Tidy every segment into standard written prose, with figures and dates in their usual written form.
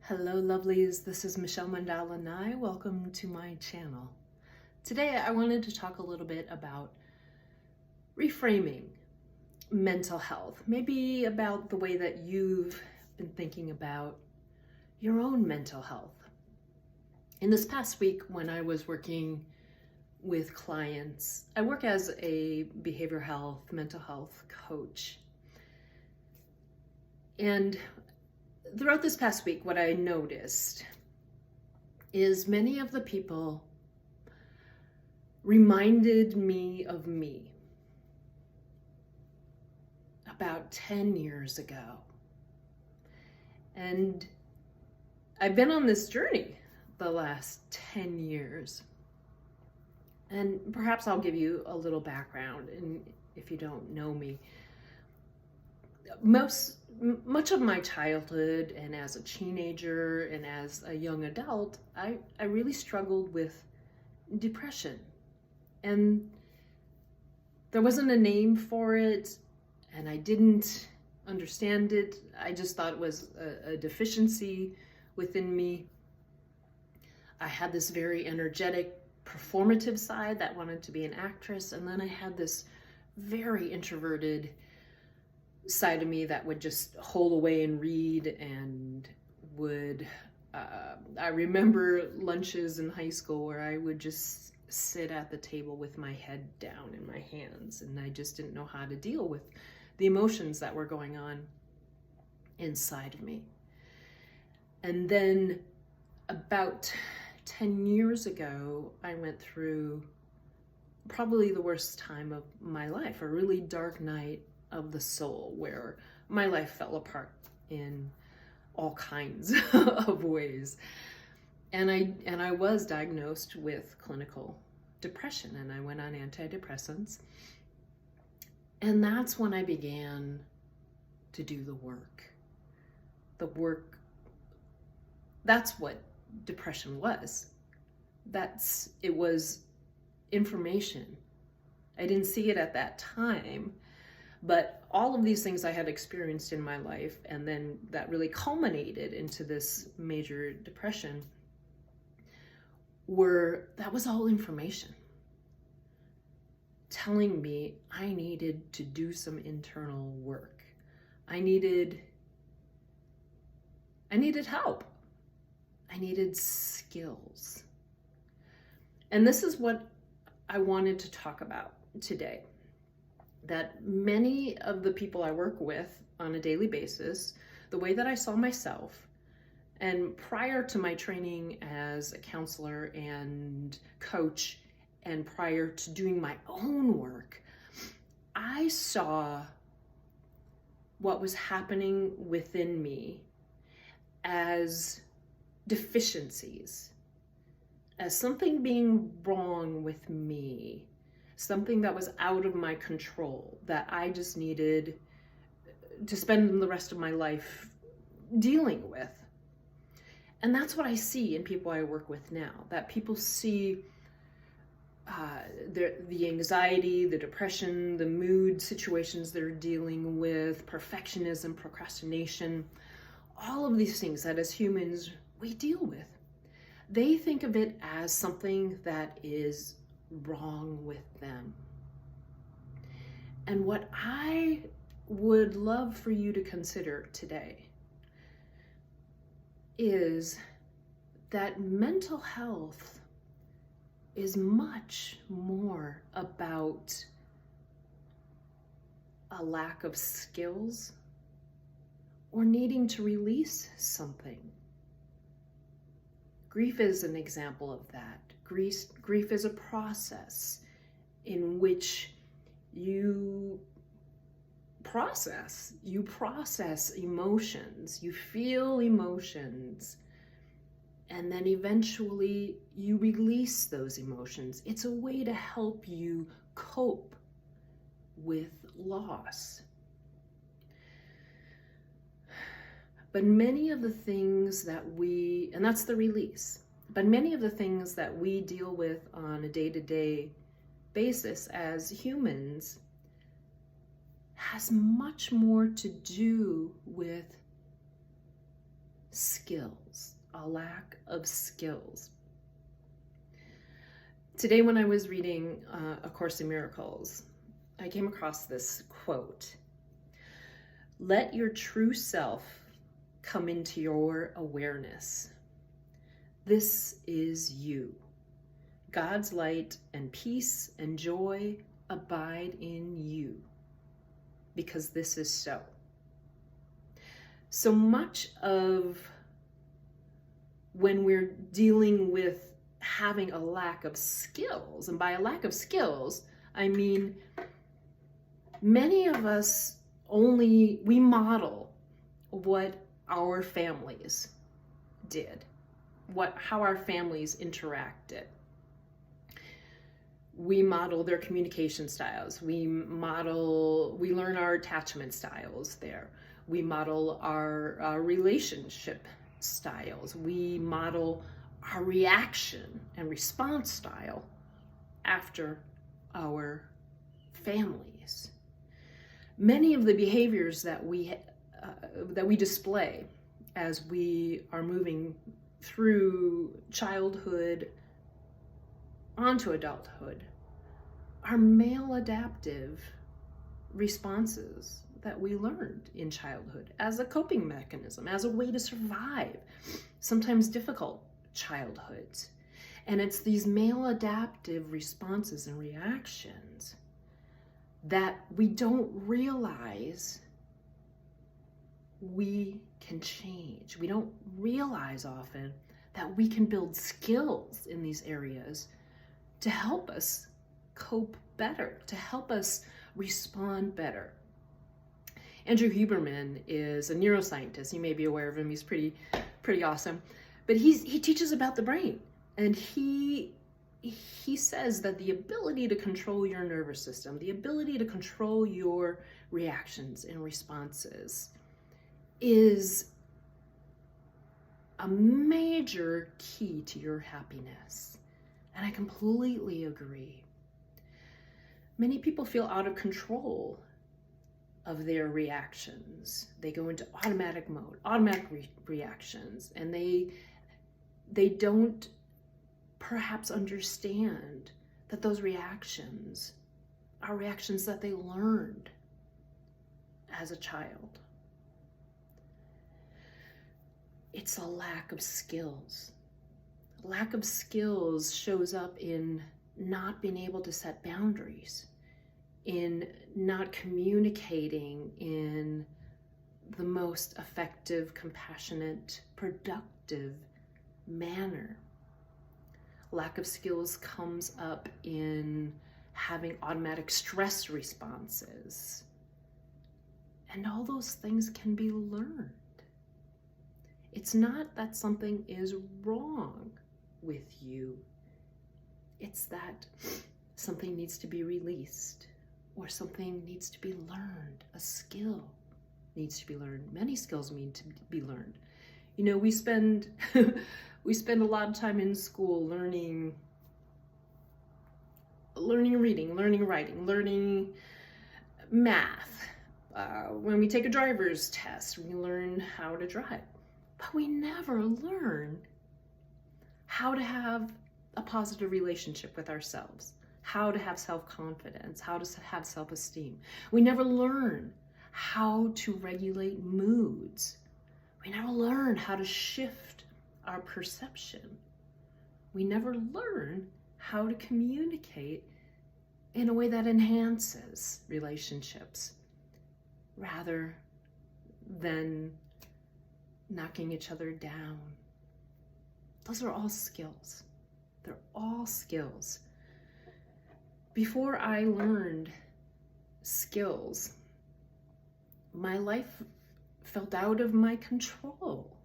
Hello lovelies, this is Michelle Mandala Nye. Welcome to my channel. Today I wanted to talk a little bit about reframing mental health, maybe about the way that you've been thinking about your own mental health. In this past week when I was working with clients, I work as a behavioral health, mental health coach. And throughout this past week, what I noticed is many of the people reminded me of me about 10 years ago. And I've been on this journey the last 10 years. And perhaps I'll give you a little background, and if you don't know me. Much of my childhood and as a teenager and as a young adult, I really struggled with depression. And there wasn't a name for it, and I didn't understand it. I just thought it was a deficiency within me. I had this very energetic, performative side that wanted to be an actress, and then I had this very introverted side of me that would just hole away and read and would, I remember lunches in high school where I would just sit at the table with my head down in my hands, and I just didn't know how to deal with the emotions that were going on inside of me. And then about 10 years ago, I went through probably the worst time of my life, a really dark night of the soul, where my life fell apart in all kinds of ways. And I was diagnosed with clinical depression, and I went on antidepressants. And that's when I began to do the work. That's what depression was. It was information. I didn't see it at that time. But all of these things I had experienced in my life, and then that really culminated into this major depression, that was all information telling me I needed to do some internal work. I needed help. I needed skills. And this is what I wanted to talk about today. That many of the people I work with on a daily basis, the way that I saw myself, and prior to my training as a counselor and coach, and prior to doing my own work, I saw what was happening within me as deficiencies, as something being wrong with me, something that was out of my control, that I just needed to spend the rest of my life dealing with. And that's what I see in people I work with now, that people see the anxiety, the depression, the mood situations they're dealing with, perfectionism, procrastination, all of these things that as humans we deal with. They think of it as something that is wrong with them. And what I would love for you to consider today is that mental health is much more about a lack of skills or needing to release something. Grief is an example of that. Grief is a process in which you process emotions, you feel emotions, and then eventually you release those emotions. It's a way to help you cope with loss. But many of the things and that's the release, but many of the things that we deal with on a day-to-day basis as humans has much more to do with skills, a lack of skills. Today, when I was reading A Course in Miracles, I came across this quote: "Let your true self come into your awareness. This is you. God's light and peace and joy abide in you, because this is so." So much of when we're dealing with having a lack of skills, and by a lack of skills, I mean many of us we model what our families did, how our families interacted. We model their communication styles. We learn our attachment styles there. We model our relationship styles. We model our reaction and response style after our families. Many of the behaviors that we display as we are moving through childhood onto adulthood are maladaptive responses that we learned in childhood as a coping mechanism, as a way to survive sometimes difficult childhoods. And it's these maladaptive responses and reactions that we don't realize we can change. We don't realize often that we can build skills in these areas to help us cope better, to help us respond better. Andrew Huberman is a neuroscientist. You may be aware of him. He's pretty awesome. But he teaches about the brain, and he says that the ability to control your nervous system, the ability to control your reactions and responses, is a major key to your happiness. And I completely agree. Many people feel out of control of their reactions. They go into automatic mode, automatic reactions, and they don't perhaps understand that those reactions are reactions that they learned as a child. It's a lack of skills. Lack of skills shows up in not being able to set boundaries, in not communicating in the most effective, compassionate, productive manner. Lack of skills comes up in having automatic stress responses. And all those things can be learned. It's not that something is wrong with you. It's that something needs to be released, or something needs to be learned. A skill needs to be learned. Many skills need to be learned. You know, we spend a lot of time in school learning reading, learning writing, learning math. When we take a driver's test, we learn how to drive. But we never learn how to have a positive relationship with ourselves, how to have self-confidence, how to have self-esteem. We never learn how to regulate moods. We never learn how to shift our perception. We never learn how to communicate in a way that enhances relationships rather than knocking each other down. Those are all skills. They're all skills. Before I learned skills, my life felt out of my control.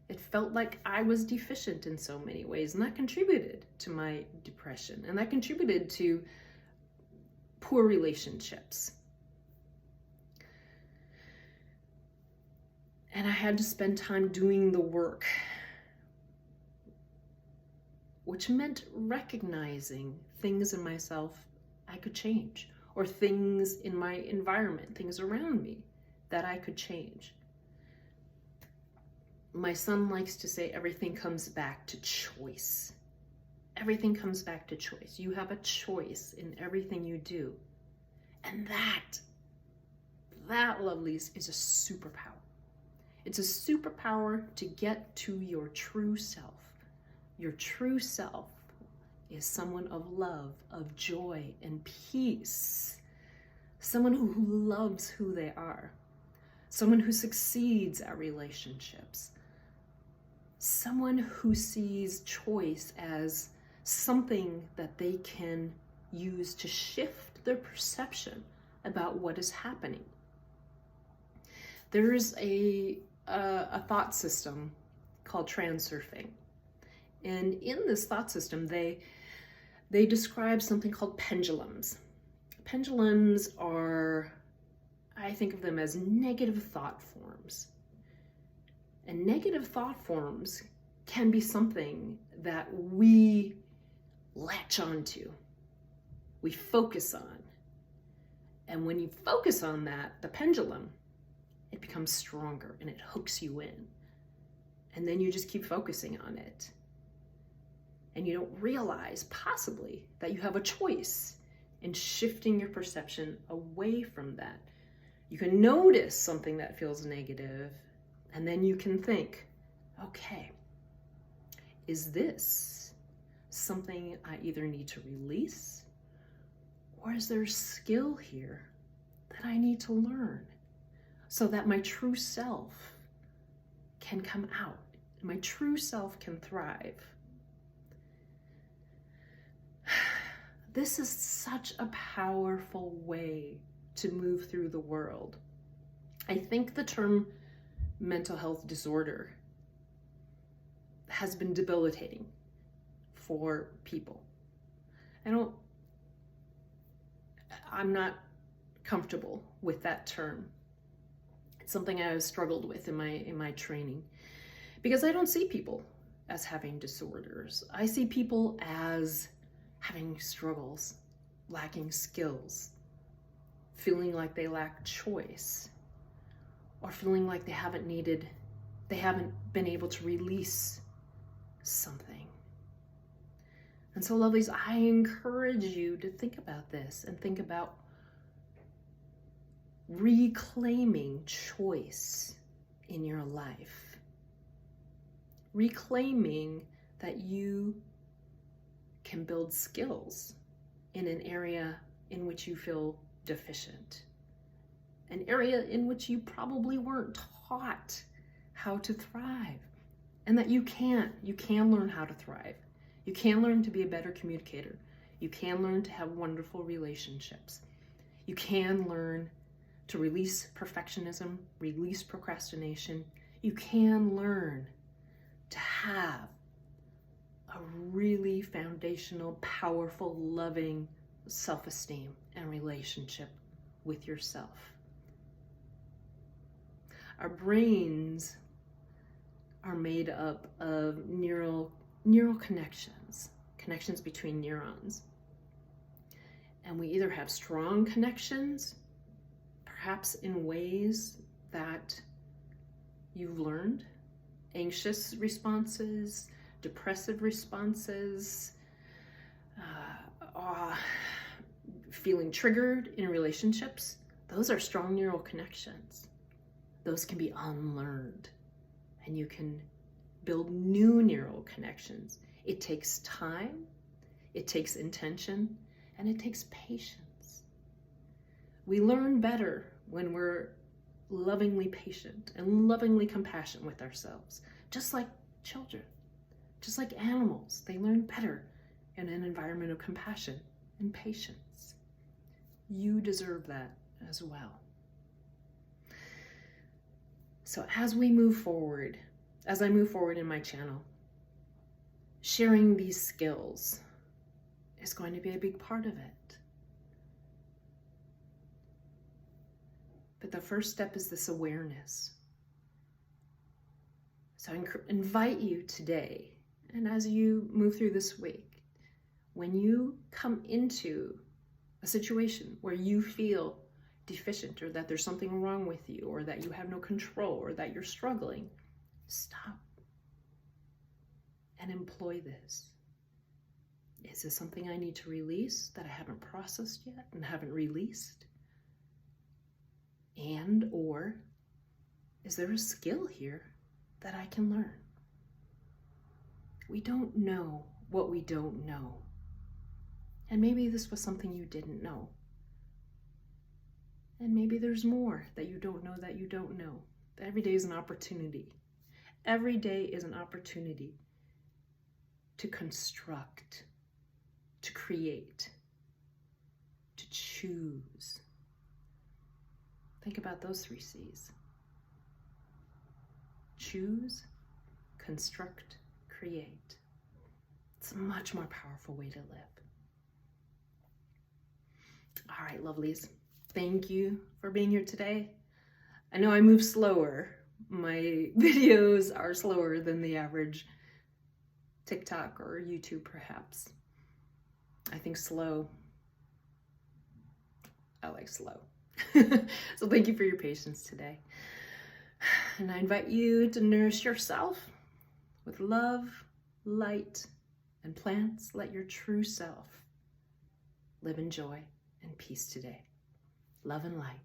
It felt like I was deficient in so many ways, and that contributed to my depression, and that contributed to poor relationships. And I had to spend time doing the work, which meant recognizing things in myself I could change, or things in my environment, things around me that I could change. My son likes to say everything comes back to choice. Everything comes back to choice. You have a choice in everything you do. And that, lovelies, is a superpower. It's a superpower to get to your true self. Your true self is someone of love, of joy, and peace. Someone who loves who they are. Someone who succeeds at relationships. Someone who sees choice as something that they can use to shift their perception about what is happening. There's a thought system called transurfing. And in this thought system, they describe something called pendulums. Pendulums are, I think of them as negative thought forms. And negative thought forms can be something that we latch onto, we focus on. And when you focus on that, the pendulum, it becomes stronger and it hooks you in. And then you just keep focusing on it. And you don't realize, possibly, that you have a choice in shifting your perception away from that. You can notice something that feels negative, and then you can think, okay, is this something I either need to release, or is there a skill here that I need to learn so that my true self can come out, my true self can thrive? This is such a powerful way to move through the world. I think the term mental health disorder has been debilitating for people. I'm not comfortable with that term. It's something I have struggled with in my training, because I don't see people as having disorders. I see people as having struggles, lacking skills, feeling like they lack choice, or feeling like they haven't been able to release something. And so, lovelies, I encourage you to think about this and think about reclaiming choice in your life. Reclaiming that you can build skills in an area in which you feel deficient, an area in which you probably weren't taught how to thrive, and that you can learn how to thrive. You can learn to be a better communicator. You can learn to have wonderful relationships. You can learn to release perfectionism, release procrastination. You can learn to have a really foundational, powerful, loving self-esteem and relationship with yourself. Our brains are made up of neural connections between neurons. And we either have strong connections, perhaps in ways that you've learned, anxious responses, depressive responses, feeling triggered in relationships. Those are strong neural connections. Those can be unlearned, and you can build new neural connections. It takes time, it takes intention, and it takes patience. We learn better when we're lovingly patient and lovingly compassionate with ourselves, just like children, just like animals. They learn better in an environment of compassion and patience. You deserve that as well. So as I move forward in my channel, sharing these skills is going to be a big part of it. But the first step is this awareness. So I invite you today, and as you move through this week, when you come into a situation where you feel deficient, or that there's something wrong with you, or that you have no control, or that you're struggling, stop and employ this. Is this something I need to release that I haven't processed yet and haven't released? And or is there a skill here that I can learn? We don't know what we don't know. And maybe this was something you didn't know. And maybe there's more that you don't know that you don't know. Every day is an opportunity. Every day is an opportunity to construct, to create, to choose. Think about those 3 C's. Choose, construct, create. It's a much more powerful way to live. All right, lovelies. Thank you for being here today. I know I move slower. My videos are slower than the average TikTok or YouTube, perhaps. I think slow. I like slow. So thank you for your patience today. And I invite you to nourish yourself with love, light, and plants. Let your true self live in joy and peace today. Love and light.